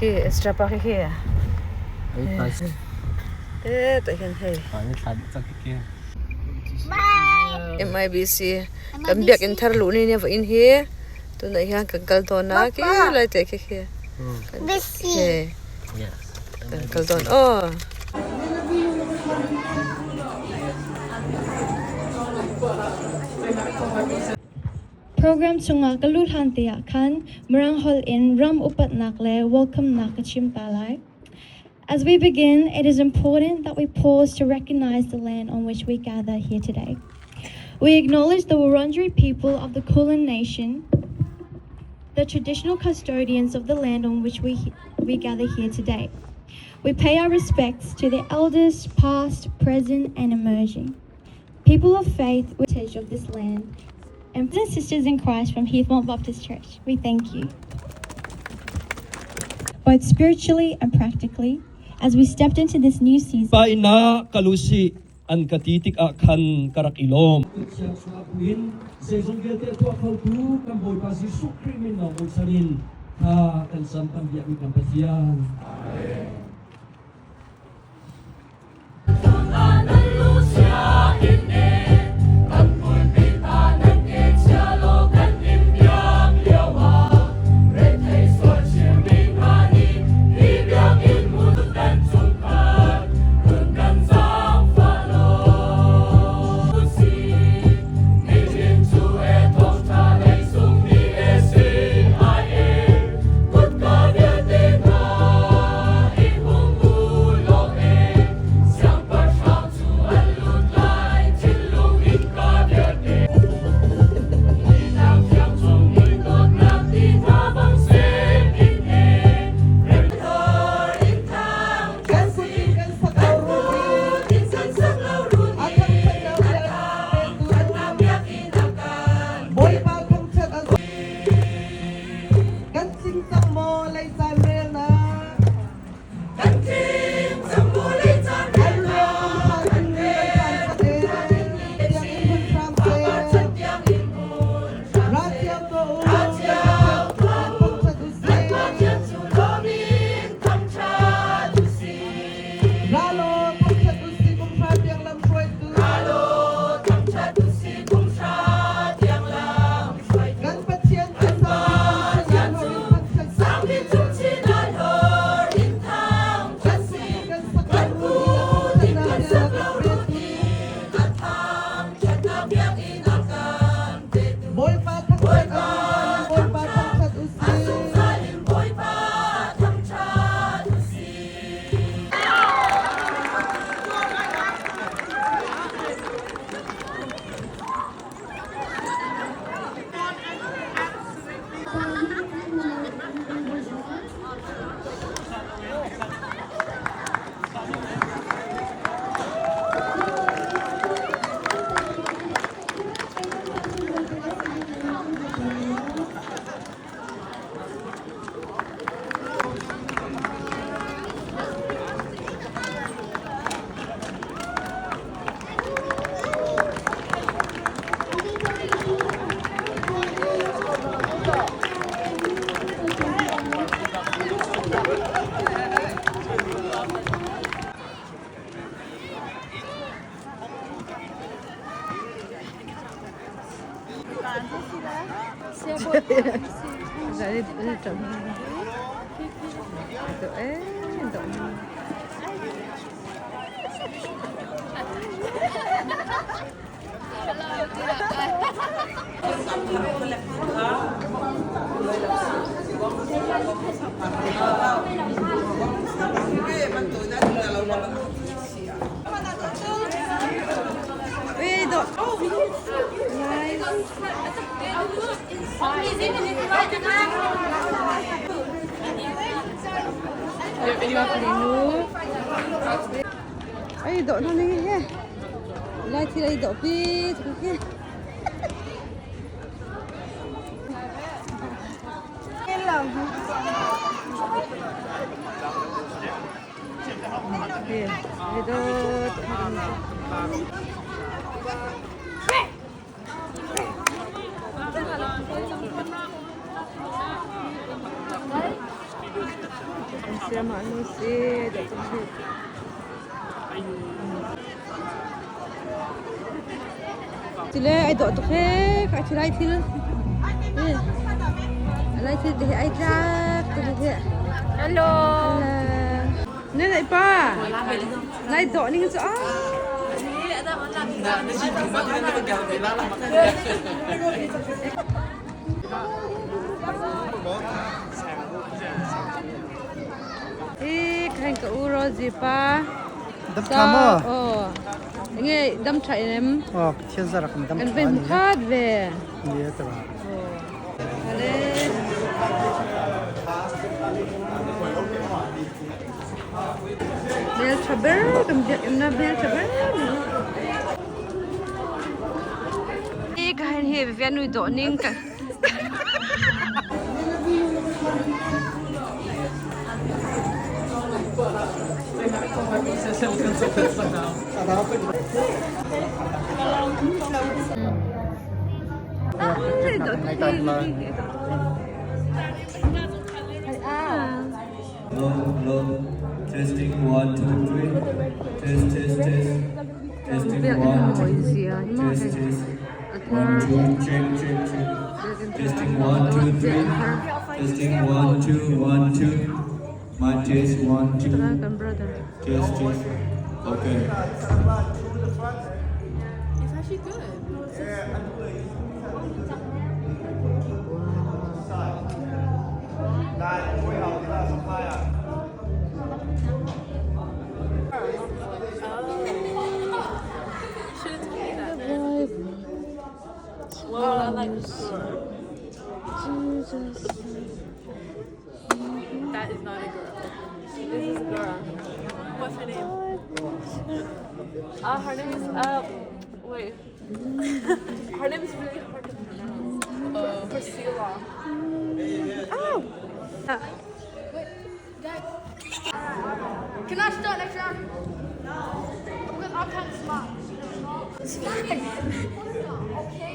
extra pa kaya. Tak kan hey. MIBC. Kan biakinn thar lu ni va in he. Tu na hian kan kal ton na ki lai te ke. BC. Yes. Kan kal ton. Oh. Program chunga kalut hantia khan marang hol in ram upat nakle welcome nakachim talai. As we begin, it is important that we pause to recognize the land on which we gather here today. We acknowledge the Wurundjeri people of the Kulin Nation, the traditional custodians of the land on which we gather here today. We pay our respects to the elders past, present and emerging. People of faith, heritage of this land, and brothers and sisters in Christ from Heathmont Baptist Church, we thank you. Both spiritually and practically, as we stepped into this new season. Paina kalusi an katitik akan karak ilom. Jadi itu itu. Ay, dok na ni he. Lai thi lai dok pi ke. Hello. Hey, itu Siya maano si Dr. Hit. Sila ay Dr. Hit. Kaya sila ay til. Alay til di ay jak. Hello. Nè lại ba. Lại Dr. Ninh cho á. Kain ka uro zipa. Đâm thăm à? Nghe đâm chạy em. Thiên gia rakam đâm Anh thăm. về một khát về. Dạ tao. Allez. Bel chaber, em na bel chaber. Kain he về nuôi Dr. Ninh cả. Hello. Testing 1, 2, 3. Test. Testing 1, 2. Test. 1, 2. Check. Testing 1, 2, 3. Testing 1, 2, 1, 2. My test 1, 2. Test. Okay. It's actually good. Well, I like this. That is not a girl. This is a girl. What's her name? Her name is wait. Her name is really hard to pronounce. Priscilla. Oh. Wait, Dad. Can I start next round? No. Because I'm kind of smart. It's fine. Okay.